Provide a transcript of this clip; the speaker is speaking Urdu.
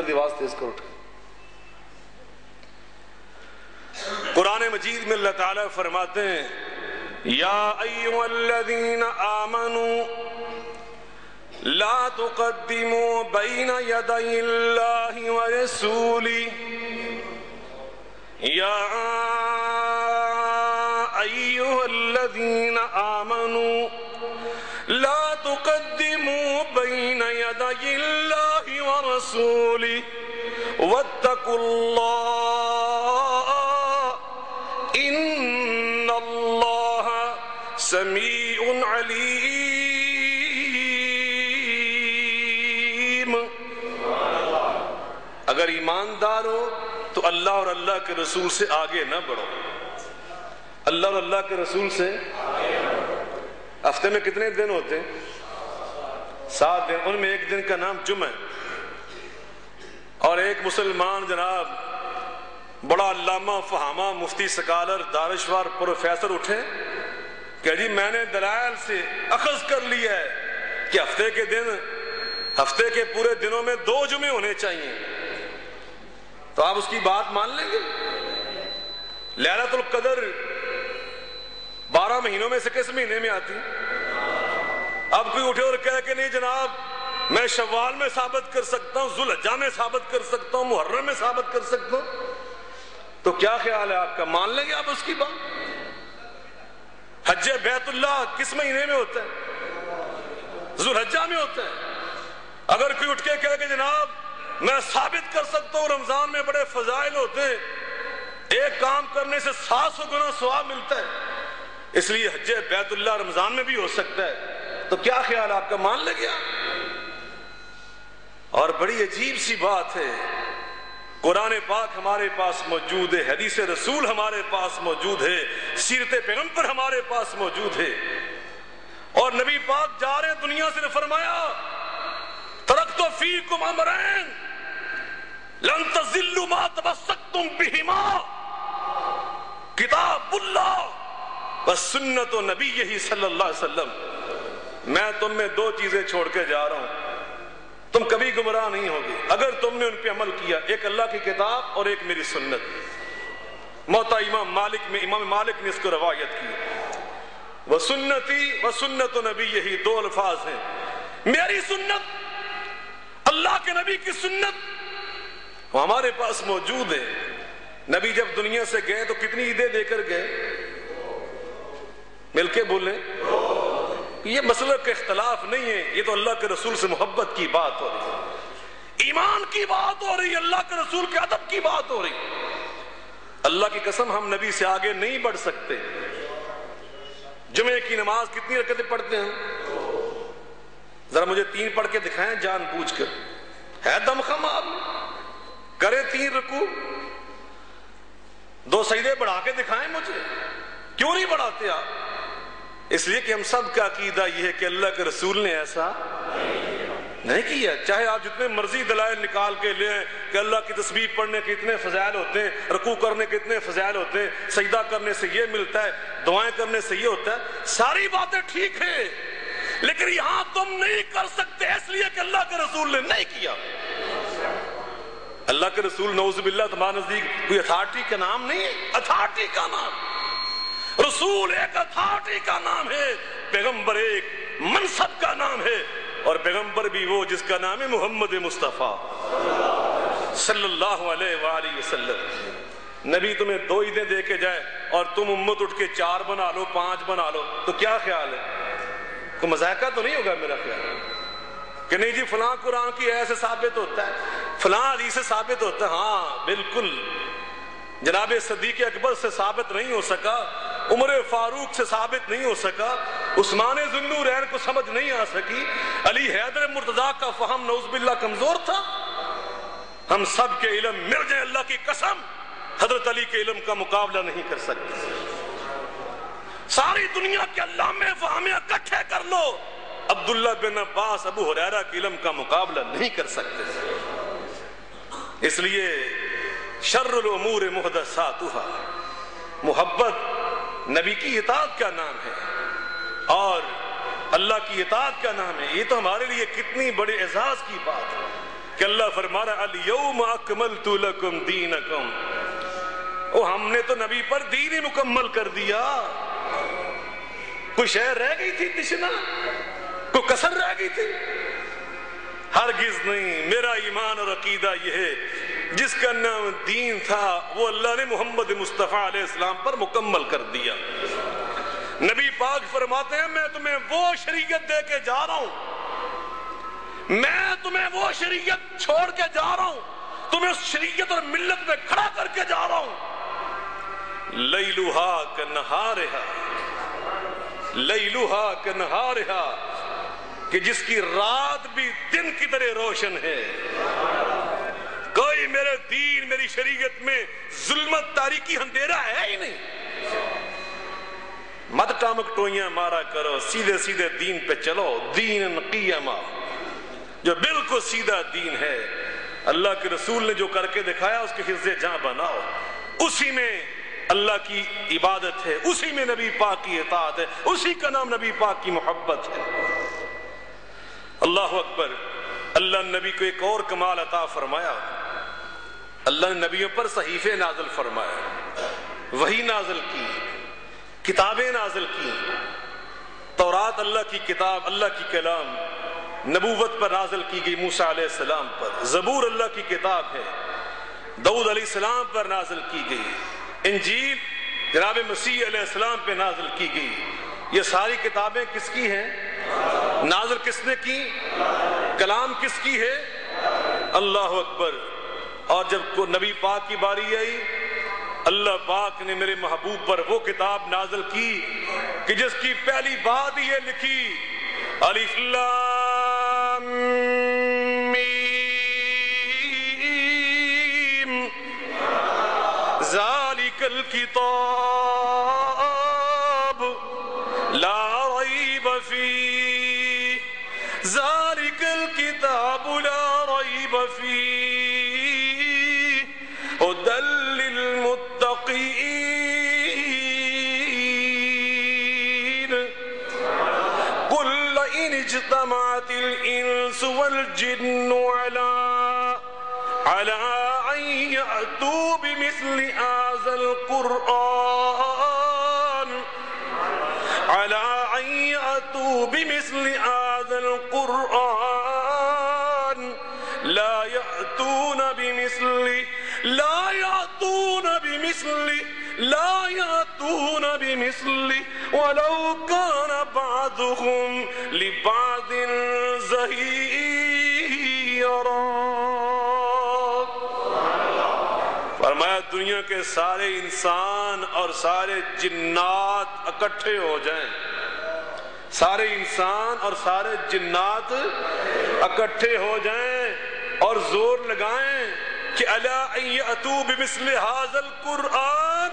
جلدی آواز تیز کرو. قرآن مجید میں اللہ تعالیٰ فرماتے ہیں یا ایھا الذین آمنوا لا تقدموا بین یدی اللہ ورسولہ یا ایھا الذین آمنوا لا تقدموا بین یدی اللہ ورسولہ واتقوا اللہ ان اللہ سمیع علیم. اگر ایماندار ہو تو اللہ اور اللہ کے رسول سے آگے نہ بڑھو. اللہ اور اللہ کے رسول سے ہفتے میں کتنے دن ہوتے ہیں؟ 7 دن. ان میں ایک دن کا نام جمعہ ہے. اور ایک مسلمان جناب بڑا علامہ فہامہ مفتی سکالر دانشور پروفیسر اٹھے کہ جی میں نے دلائل سے اخذ کر لیا ہے کہ ہفتے کے پورے دنوں میں 2 جمعے ہونے چاہیے. تو آپ اس کی بات مان لیں گے؟ لیلۃ القدر 12 مہینوں میں سے کس مہینے میں آتی؟ اب کوئی اٹھے اور کہے کہ نہیں جناب میں شوال میں ثابت کر سکتا ہوں, ذوالحجہ میں ثابت کر سکتا ہوں, محرم میں ثابت کر سکتا ہوں, تو کیا خیال ہے آپ کا؟ مان لیں گے آپ اس کی بات؟ حج بیت اللہ کس مہینے میں ہوتا ہے؟ ذوالحجہ میں ہوتا ہے. اگر کوئی اٹھ کے کہے کہ جناب میں ثابت کر سکتا ہوں رمضان میں بڑے فضائل ہوتے ہیں, ایک کام کرنے سے 700 گنا ثواب ملتا ہے, اس لیے حج بیت اللہ رمضان میں بھی ہو سکتا ہے, تو کیا خیال آپ کا؟ مان لیں گے آپ؟ اور بڑی عجیب سی بات ہے, قرآن پاک ہمارے پاس موجود ہے, حدیث رسول ہمارے پاس موجود ہے, سیرت پیغمبر ہمارے پاس موجود ہے, اور نبی پاک جا رہے ہیں دنیا سے, نے فرمایا ترکت فیکم امرین لن تضلوا ما تمسکتم بہما کتاب اللہ وسنت نبیہ صلی اللہ علیہ وسلم. میں تم میں 2 چیزیں چھوڑ کے جا رہا ہوں, تم کبھی گمراہ نہیں ہوگے اگر تم نے ان پہ عمل کیا. ایک اللہ کی کتاب اور ایک میری سنت. موطا امام مالک نے اس کو روایت کی. وسنتی وسنت نبی, یہی 2 الفاظ ہیں. میری سنت, اللہ کے نبی کی سنت, وہ ہمارے پاس موجود ہے. نبی جب دنیا سے گئے تو کتنی عیدیں دے کر گئے؟ مل کے بولیں. یہ مسئلہ کا اختلاف نہیں ہے, یہ تو اللہ کے رسول سے محبت کی بات ہو رہی ہے, ایمان کی بات ہو رہی ہے, اللہ کے رسول کے ادب کی بات ہو رہی ہے. اللہ کی قسم ہم نبی سے آگے نہیں بڑھ سکتے. جمعے کی نماز کتنی رکعتیں پڑھتے ہیں؟ ذرا مجھے 3 پڑھ کے دکھائیں جان بوجھ کر. ہے دم خم آپ میں؟ کرے 3 رکوع, 2 سجدے بڑھا کے دکھائیں مجھے. کیوں نہیں بڑھاتے آپ؟ اس لیے کہ ہم سب کا عقیدہ یہ ہے کہ اللہ کے رسول نے ایسا نہیں کیا. چاہے آپ جتنے مرضی دلائل نکال کے لیں کہ اللہ کی تسبیح پڑھنے کے اتنے فضائل ہوتے ہیں, رکوع کرنے کے اتنے فضائل ہوتے ہیں, سجدہ کرنے سے یہ ملتا ہے, دعائیں کرنے سے یہ ہوتا ہے, ساری باتیں ٹھیک ہیں, لیکن یہاں تم نہیں کر سکتے اس لیے کہ اللہ کے رسول نے نہیں کیا. اللہ کے رسول نعوذ باللہ تمہارے نزدیک کوئی اتھارٹی کا نام نہیں ہے؟ اتھارٹی کا نام, رسول ایک اتھارٹی کا نام ہے, پیغمبر ایک منصب کا نام ہے, اور پیغمبر بھی وہ جس کا نام ہے محمد مصطفیٰ صلی اللہ علیہ وآلہ وسلم. نبی تمہیں 2 عیدیں دے کے جائے اور تم امت اٹھ کے 4 بنا لو, 5 بنا لو, تو کیا خیال ہے؟ کوئی مذائقہ تو نہیں ہوگا میرا خیال کہ نہیں جی فلاں قرآن کی ایسے ثابت ہوتا ہے, فلاں حدیث سے ثابت ہوتا ہے. ہاں بالکل, جناب صدیق اکبر سے ثابت نہیں ہو سکا, عمر فاروق سے ثابت نہیں ہو سکا, عثمان ذو النورین کو سمجھ نہیں آ سکی, علی حیدر مرتضیٰ کا فہم نعوذ باللہ کمزور تھا. ہم سب کے علم مل جائیں اللہ کی قسم حضرت علی کے علم کا مقابلہ نہیں کر سکتے. ساری دنیا کے علامے فہمے اکٹھے کر لو, عبداللہ بن عباس ابو ہریرہ کے علم کا مقابلہ نہیں کر سکتے. اس لیے شر الامور محدثاتها, محبت نبی کی اطاعت کا نام ہے اور اللہ کی اطاعت کا نام ہے. یہ تو ہمارے لیے کتنی بڑے اعزاز کی بات ہے. کہ اللہ فرما رہا الیوم اکملت لکم دینکم، ہم نے تو نبی پر دین ہی مکمل کر دیا۔ کوئی شے رہ گئی تھی تشنا، کوئی کسر رہ گئی تھی؟ ہرگز نہیں۔ میرا ایمان اور عقیدہ یہ ہے جس کا نام دین تھا وہ اللہ نے محمد مصطفیٰ علیہ السلام پر مکمل کر دیا۔ نبی پاک فرماتے ہیں میں تمہیں وہ شریعت دے کے جا رہا ہوں، میں تمہیں وہ شریعت چھوڑ کے جا رہا ہوں، تمہیں اس شریعت اور ملت میں کھڑا کر کے جا رہا ہوں۔ لیلھا کنہارھا، لیلھا کنہارھا، کہ جس کی رات بھی دن کی طرح روشن ہے۔ کوئی میرے دین میری شریعت میں ظلمت تاریکی اندھیرا ہے ہی نہیں۔ مت ٹامک ٹوئیاں مارا کرو، سیدھے سیدھے دین پہ چلو، دین قیما، جو بالکل سیدھا دین ہے۔ اللہ کے رسول نے جو کر کے دکھایا اس کے حفظ جاں بناؤ، اسی میں اللہ کی عبادت ہے، اسی میں نبی پاک کی اطاعت ہے، اسی کا نام نبی پاک کی محبت ہے۔ اللہ اکبر۔ اللہ نے نبی کو ایک اور کمال عطا فرمایا، اللہ نے نبیوں پر صحیفے نازل فرمایا، وحی نازل کی، کتابیں نازل کی۔ تورات اللہ کی کتاب، اللہ کی کلام، نبوت پر نازل کی گئی موسیٰ علیہ السلام پر۔ زبور اللہ کی کتاب ہے، داؤد علیہ السلام پر نازل کی گئی۔ انجیل جناب مسیح علیہ السلام پہ نازل کی گئی۔ یہ ساری کتابیں کس کی ہیں؟ نازل کس نے کی؟ کلام کس کی ہے؟ اللہ اکبر۔ اور جب کو نبی پاک کی باری آئی، اللہ پاک نے میرے محبوب پر وہ کتاب نازل کی کہ جس کی پہلی بات یہ لکھی، الف لام میم ذالک الکتاب لا ریب فیہ، ذالک الکتاب لا ریب فیہ ھدی للمتقین۔ قل لئن اجتمعت الانس والجن على ان يأتوا بمثل هذا القرآن، على ان يأتوا بمثل هذا القرآن لا يأتون بمثله ولو كان بعضهم لبعض ظهيرا۔ فرمایا دنیا کے سارے انسان اور سارے جنات اکٹھے ہو جائیں، سارے انسان اور سارے جنات اکٹھے ہو جائیں اور زور لگائیں کہ الا ان یأتوا بمثل ھذا القرآن